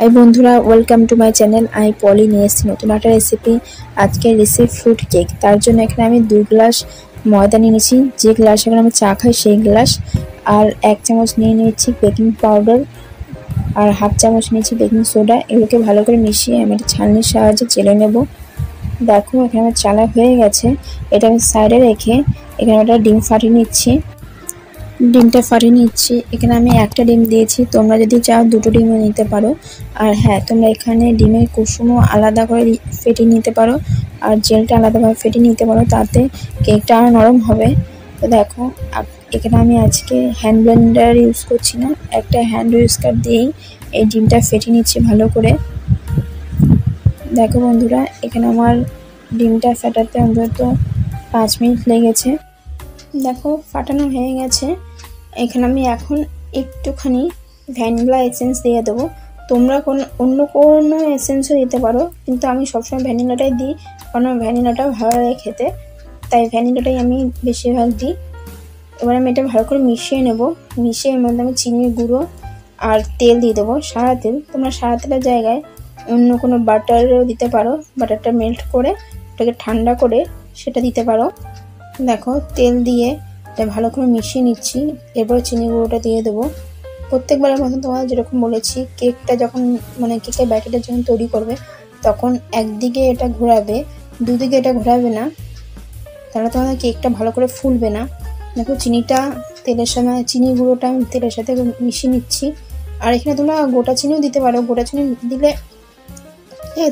High বন্ধুরা, welcome to my channel. আমি পলি নিয়ে এসেছি নতুন একটা রেসিপি। আজকে রেসিপি ফ্রুট কেক। তার জন্য এখানে আমি 2 গ্লাস ময়দা নিয়ে নিয়েছি, যে গ্লাস এখানে আমি চা খাই সেই গ্লাস। আর 1 চামচ নিয়ে নিয়েছি বেকিং পাউডার, আর হাফ চামচ নিয়েছি বেকিং সোডা। এগুলোকে ভালো করে মিশিয়ে আমি একটা ছাঁকনির সাহায্যে চেলে নেব। দেখো এখানে আমার চালা হয়ে গেছে। এটা আমি সাইডে রেখে এখানে একটা ডিম ফাটিয়ে নিচ্ছি। ডিমটা ফাটিয়ে নিচ্ছি। এখানে আমি একটা ডিম দিয়েছি, তোমরা যদি চাও 2টো ডিমও নিতে পারো। আর হ্যাঁ, তোমরা এখানে ডিমের কুসুমও আলাদা করে ফেটিয়ে নিতে পারো, আর জেলটা আলাদাভাবে ফেটিয়ে নিতে পারো, তাতে কেকটা আরও নরম হবে। তো দেখো এখানে আমি আজকে হ্যান্ড ব্লেন্ডার ইউজ করছি না, একটা হ্যান্ড হুইস্কার দিয়েই এই ডিমটা ফেটিয়ে নিচ্ছি ভালো করে। দেখো বন্ধুরা, এখানে আমার ডিমটা ফেটাতে অন্তত 5 মিনিট লেগেছে। দেখো ফাটানো হয়ে গেছে। এখানে আমি এখন একটুখানি ভ্যানিলা এসেন্স দিয়ে দেবো। তোমরা অন্য কোনো এসেন্সও দিতে পারো, কিন্তু আমি সবসময় ভ্যানিলাটাই দিই, কারণ ভ্যানিলাটাও ভালো লাগে খেতে, তাই ভ্যানিলাটাই আমি বেশিরভাগ দিই। এবার আমি এটা ভালো করে মিশিয়ে নেব। মিশিয়ে এর মধ্যে আমি চিনির গুঁড়ো আর তেল দিয়ে দেবো, সাদা তেল। তোমরা সাদা তেলের জায়গায় অন্য কোনো বাটারও দিতে পারো, বাটারটা মেল্ট করে ওটাকে ঠান্ডা করে সেটা দিতে পারো। দেখো তেল দিয়ে এটা ভালো করে মিশিয়ে নিচ্ছি। এরপর চিনি গুঁড়োটা দিয়ে দেবো। প্রত্যেকবারের মতন তোমাদের যেরকম বলেছি, কেকটা যখন কেকের ব্যাটারটা যখন তৈরি করবে তখন একদিকে এটা ঘোরাবে, দুদিকে এটা ঘোরাবে না, তাহলে তোমাদের কেকটা ভালো করে ফুলবে না। দেখো চিনি গুঁড়োটা আমি তেলের সাথে মিশিয়ে নিচ্ছি। আর এখানে তোমরা গোটা চিনিও দিতে পারো। গোটা চিনি দিলে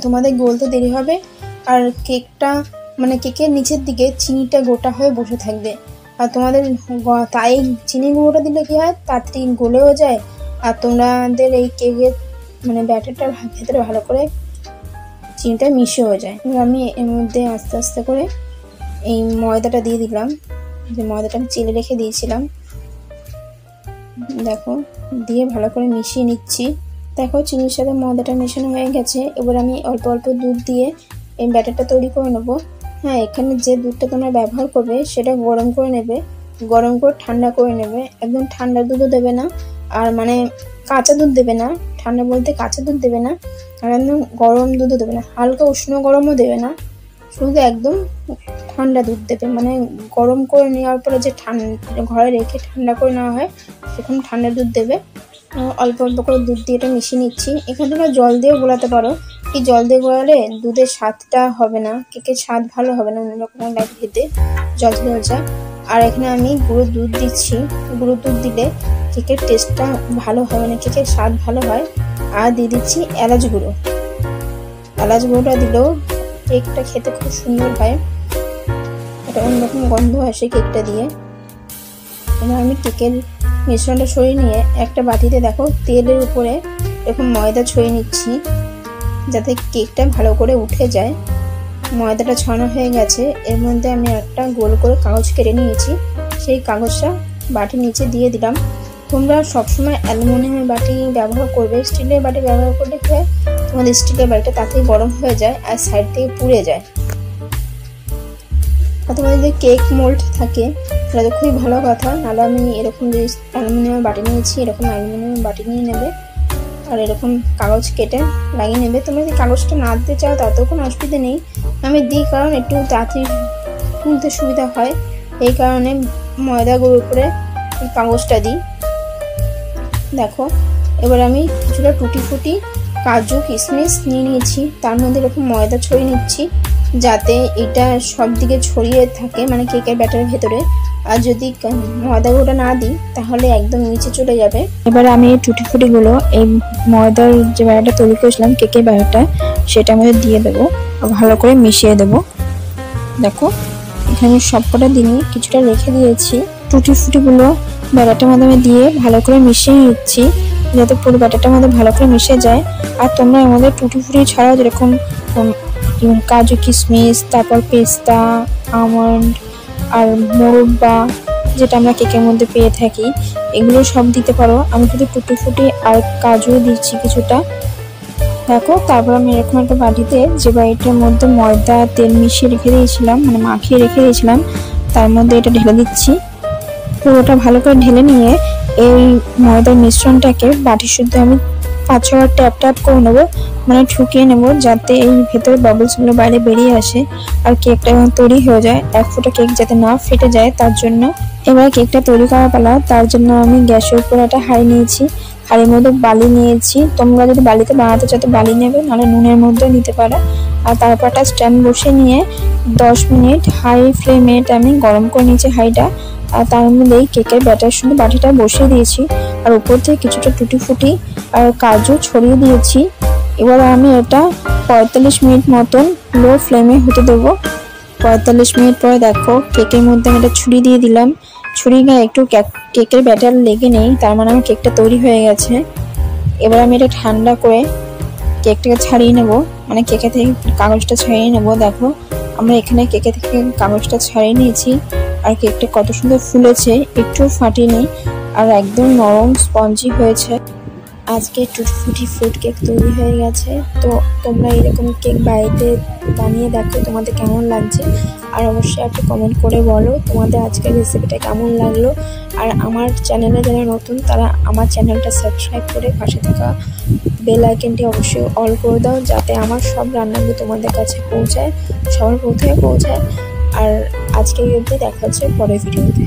তোমাদের গলতে দেরি হবে, আর কেকটা কেকের নিচের দিকে চিনিটা গোটা হয়ে বসে থাকবে। আর তোমাদের তাই চিনি গুঁড়োটা দিলে কি হয়, তাড়াতাড়ি গলেও যায়, আর তোমাদের এই কেকের ব্যাটারটার ভেতরে ভালো করে চিনিটা মিশেও যায়। আমি এর মধ্যে আস্তে আস্তে করে এই ময়দাটা দিয়ে দিলাম, যে ময়দাটা আমি চেলে রেখে দিয়েছিলাম। দেখো দিয়ে ভালো করে মিশিয়ে নিচ্ছি। দেখো চিনির সাথে ময়দাটা মেশানো হয়ে গেছে। এবার আমি অল্প অল্প দুধ দিয়ে এই ব্যাটারটা তৈরি করে নেবো। হ্যাঁ, এখানে যে দুধটা তোমরা ব্যবহার করবে সেটা গরম করে নেবে, গরম করে ঠান্ডা করে নেবে। একদম ঠান্ডা দুধও দেবে না, আর কাঁচা দুধ দেবে না। ঠান্ডা বলতে কাঁচা দুধ দেবে না, আর একদম গরম দুধও দেবে না, হালকা উষ্ণ গরমও দেবে না, শুধু একদম ঠান্ডা দুধ দেবে। গরম করে নেওয়ার পরে যে ঘরে রেখে ঠান্ডা করে নেওয়া হয়, সেখানে ঠান্ডা দুধ দেবে। অল্প অল্প করে দুধ দিয়ে এটা মিশিয়ে নিচ্ছি। এখানে তোমরা জল দিয়েও গোলাতে পারো, এই জল দিয়ে গোলালে দুধের স্বাদটা হবে না, কেকের স্বাদ ভালো হবে না, অন্যরকম লাগে খেতে জল দিয়ে। আর এখানে আমি গুঁড়ো দুধ দিচ্ছি। গুঁড়ো দুধ দিলে কেকের টেস্টটা ভালো হয়, কেকের স্বাদ ভালো হয়। আর দিয়ে দিচ্ছি এলাচ গুঁড়ো। এলাচ গুঁড়োটা দিলেও কেকটা খেতে খুব সুন্দর হয়, এটা অন্যরকম গন্ধ আসে কেকটা দিয়ে। এবার আমি কেকের মিশ্রণটা ছড়িয়ে নিয়ে একটা বাটিতে দেখো তেলের উপরে এরকম ময়দা ছড়িয়ে নিচ্ছি, যাতে কেকটা ভালো করে উঠে যায়। ময়দাটা ছড়ানো হয়ে গেছে। এর মধ্যে আমি একটা গোল করে কাগজ কেটে নিয়েছি, সেই কাগজটা বাটির নিচে দিয়ে দিলাম। তোমরা সবসময় অ্যালুমিনিয়ামের বাটি ব্যবহার করবে, স্টিলের বাটি ব্যবহার করলে কি হয়, তোমাদের স্টিলের বাটিটা তাড়াতাড়ি গরম হয়ে যায় আর সাইড থেকে পুড়ে যায়। আর তোমাদের যদি কেক মোল্ড থাকে তাহলে তো খুবই ভালো কথা, নাহলে আমি এরকম যে অ্যালুমিনিয়ামের বাটি নিয়েছি, এরকম অ্যালুমিনিয়ামের বাটি নিয়ে নেবে, আর এরকম কাগজ কেটে লাগিয়ে নেবে। তোমরা যদি কাগজটা না দিতে চাও তাতেও কোনো অসুবিধা নেই, আমি দিই কারণ একটু তাড়াতাড়ি তুলতে সুবিধা হয়, এই কারণে ময়দা গুঁড়োর উপরে কাগজটা দিই। দেখো এবার আমি কিছুটা টুটি ফুটি কাজু কিশমিশ নিয়ে নিয়েছি, তার মধ্যে এরকম ময়দা ছড়িয়ে নিচ্ছি, যাতে এটা সব দিকে ছড়িয়ে থাকে, কেকের ব্যাটারের ভেতরে। আর যদি ময়দা গুঁড়োটা না দিই তাহলে একদম নিচে চলে যাবে। এবার আমি এই টুটি ফুটিগুলো এই ময়দার যে ব্যাটারটা তৈরি করেছিলাম, কেকের ব্যাটারটা, সেটার মধ্যে দিয়ে দেবো, ভালো করে মিশিয়ে দেবো। দেখো এখানে সবকটা দিয়ে কিছুটা রেখে দিয়েছি। টুটি ফুটিগুলো ব্যাটারটার মধ্যে আমি দিয়ে ভালো করে মিশিয়ে নিচ্ছি, যাতে পুরো ব্যাটারটার মধ্যে ভালো করে মিশে যায়। আর তোমরা এর মধ্যে টুটি ফুটি ছাড়াও যেরকম কাজু কিশমিশ, তারপর পেস্তা, আমন্ড আর মোরব্বা, যেটা আমরা কেকের মধ্যে পেয়ে থাকি, এগুলো সব দিতে পারো। আমি শুধু টুটি ফুটি আর কাজু দিচ্ছি কিছুটা। দেখো তারপর আমি এরকম একটা বাটিতে, যে বাটিটার মধ্যে ময়দা তেল মিশিয়ে রেখে দিয়েছিলাম, মাখিয়ে রেখে দিয়েছিলাম, তার মধ্যে এটা ঢেলে দিচ্ছি। পুরোটা ভালো করে ঢেলে নিয়ে এই ময়দার মিশ্রণটাকে বাটির শুদ্ধ আমি 5-6 বার ট্যাপ ট্যাপ করে নেবো, মানে ঠুকিয়ে নেবো যাতে এই ভেতরে বাবলসগুলো বাইরে বেরিয়ে আসে আর কেকটা তৈরি হয়ে যায়। এক ফোঁটা কেক যাতে না ফেটে যায় তার জন্য। এবার কেকটা তৈরি করা পালা। তার জন্য আমি গ্যাসের উপর একটা হাঁড়ি নিয়েছি, হাঁড়ির মধ্যে বালি নিয়েছি। তোমরা যদি বালিতে বানাতে চাও তো বালি নেবে, নাহলে নুনের মধ্যে নিতে পারো। আর তারপর একটা স্ট্যান্ড বসে নিয়ে 10 মিনিট হাই ফ্লেমে আমি গরম করে নিয়েছি হাঁড়িটা। আর তার মধ্যেই কেকের ব্যাটার সঙ্গে বাটিটা বসিয়ে দিয়েছি আর উপর থেকে কিছুটা টুটি ফুটি আর কাজু ছড়িয়ে দিয়েছি। এবার আমি এটা 45 মিনিট মতন লো ফ্লেমে হতে দেবো। 45 মিনিট পরে দেখো কেকের মধ্যে আমি একটা ছুরি দিয়ে দিলাম, ছুরি গায়ে একটু কেকের ব্যাটার লেগে নেই, তার মানে আমার কেকটা তৈরি হয়ে গেছে। এবার আমি এটা ঠান্ডা করে কেকটাকে ছাড়িয়ে নেব, মানে কেকে থেকে কাগজটা ছাড়িয়ে নেব। দেখো আমরা এখানে কেকে থেকে কাগজটা ছাড়িয়ে নিয়েছি আর কেকটা কত সুন্দর ফুলেছে, একটু ফাটেনি আর একদম নরম স্পঞ্জি হয়েছে। আজকে টুটি ফুটি ফ্রুট কেক তৈরি হয়ে গেছে। তো তোমরা এরকম কেক বাড়িতে বানিয়ে দেখো তোমাদের কেমন লাগছে, আর অবশ্যই একটা কমেন্ট করে বলো তোমাদের আজকের রেসিপিটা কেমন লাগলো। আর আমার চ্যানেলে যারা নতুন তারা আমার চ্যানেলটা সাবস্ক্রাইব করে পাশে থাকা বেল আইকনটি অবশ্যই অল করে দাও, যাতে আমার সব রান্নাগুলো তোমাদের কাছে পৌঁছায়, সবার প্রথমে পৌঁছায়। আর আজকে অবধি দেখা হচ্ছে পরের ভিডিওতে।